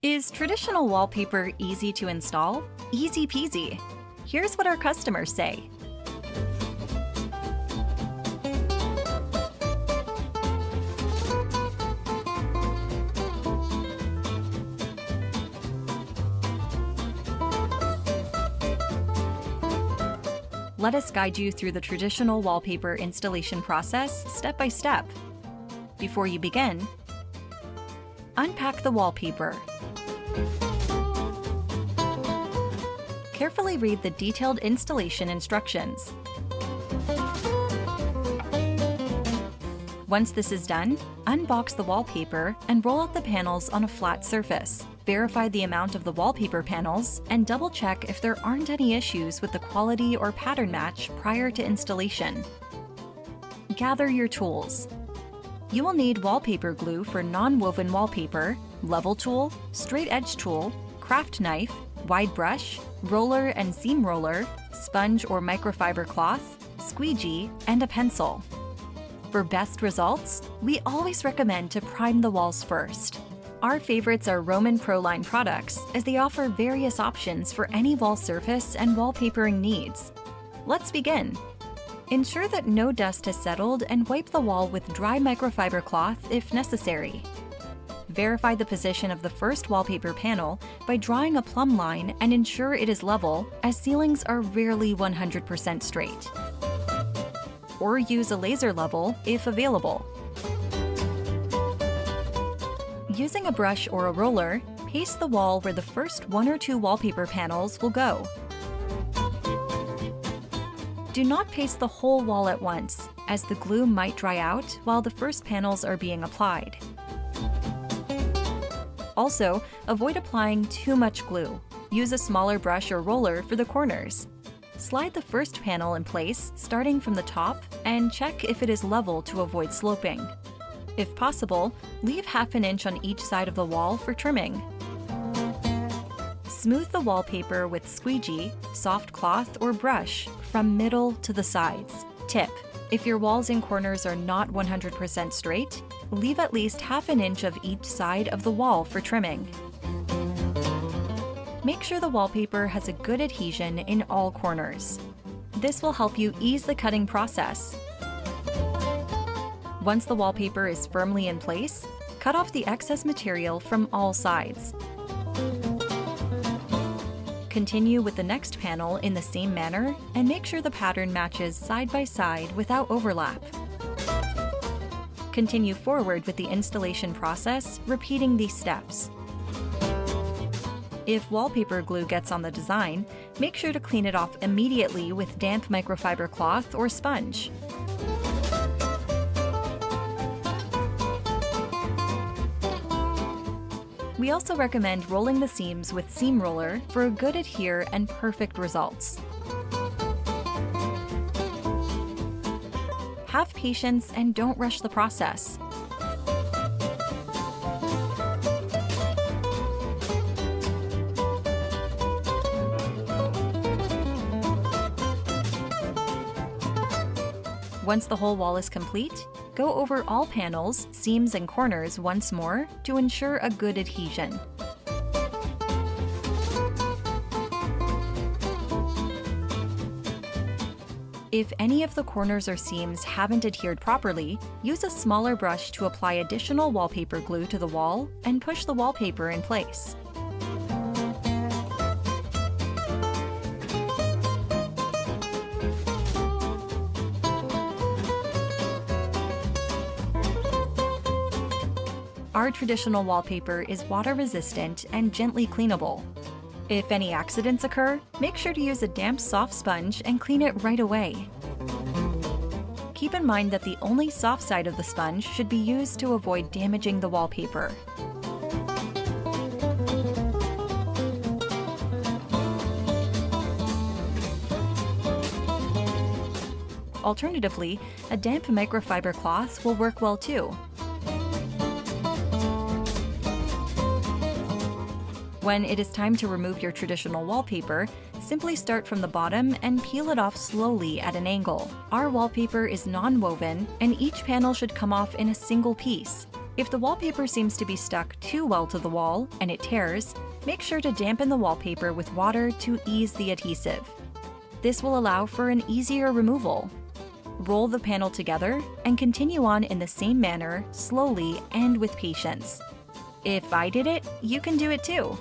Is traditional wallpaper easy to install? Easy peasy. Here's what our customers say. Let us guide you through the traditional wallpaper installation process step by step. Before you begin, unpack the wallpaper. Carefully read the detailed installation instructions. Once this is done, unbox the wallpaper and roll out the panels on a flat surface. Verify the amount of the wallpaper panels and double-check if there aren't any issues with the quality or pattern match prior to installation. Gather your tools. You will need wallpaper glue for non-woven wallpaper, level tool, straight edge tool, craft knife, wide brush, roller and seam roller, sponge or microfiber cloth, squeegee, and a pencil. For best results, we always recommend to prime the walls first. Our favorites are Roman Proline products, as they offer various options for any wall surface and wallpapering needs. Let's begin. Ensure that no dust has settled and wipe the wall with dry microfiber cloth if necessary. Verify the position of the first wallpaper panel by drawing a plumb line and ensure it is level, as ceilings are rarely 100% straight. Or use a laser level if available. Using a brush or a roller, paste the wall where the first 1 or 2 wallpaper panels will go. Do not paste the whole wall at once, as the glue might dry out while the first panels are being applied. Also, avoid applying too much glue. Use a smaller brush or roller for the corners. Slide the first panel in place, starting from the top, and check if it is level to avoid sloping. If possible, leave half an inch on each side of the wall for trimming. Smooth the wallpaper with squeegee, soft cloth, or brush from middle to the sides. Tip: if your walls and corners are not 100% straight, leave at least half an inch of each side of the wall for trimming. Make sure the wallpaper has a good adhesion in all corners. This will help you ease the cutting process. Once the wallpaper is firmly in place, cut off the excess material from all sides. Continue with the next panel in the same manner and make sure the pattern matches side by side without overlap. Continue forward with the installation process, repeating these steps. If wallpaper glue gets on the design, make sure to clean it off immediately with damp microfiber cloth or sponge. We also recommend rolling the seams with seam roller for a good adhere and perfect results. Have patience and don't rush the process. Once the whole wall is complete, go over all panels, seams, and corners once more to ensure a good adhesion. If any of the corners or seams haven't adhered properly, use a smaller brush to apply additional wallpaper glue to the wall and push the wallpaper in place. Our traditional wallpaper is water-resistant and gently cleanable. If any accidents occur, make sure to use a damp, soft sponge and clean it right away. Keep in mind that the only soft side of the sponge should be used to avoid damaging the wallpaper. Alternatively, a damp microfiber cloth will work well too. When it is time to remove your traditional wallpaper, simply start from the bottom and peel it off slowly at an angle. Our wallpaper is non-woven, and each panel should come off in a single piece. If the wallpaper seems to be stuck too well to the wall and it tears, make sure to dampen the wallpaper with water to ease the adhesive. This will allow for an easier removal. Roll the panel together and continue on in the same manner, slowly and with patience. If I did it, you can do it too.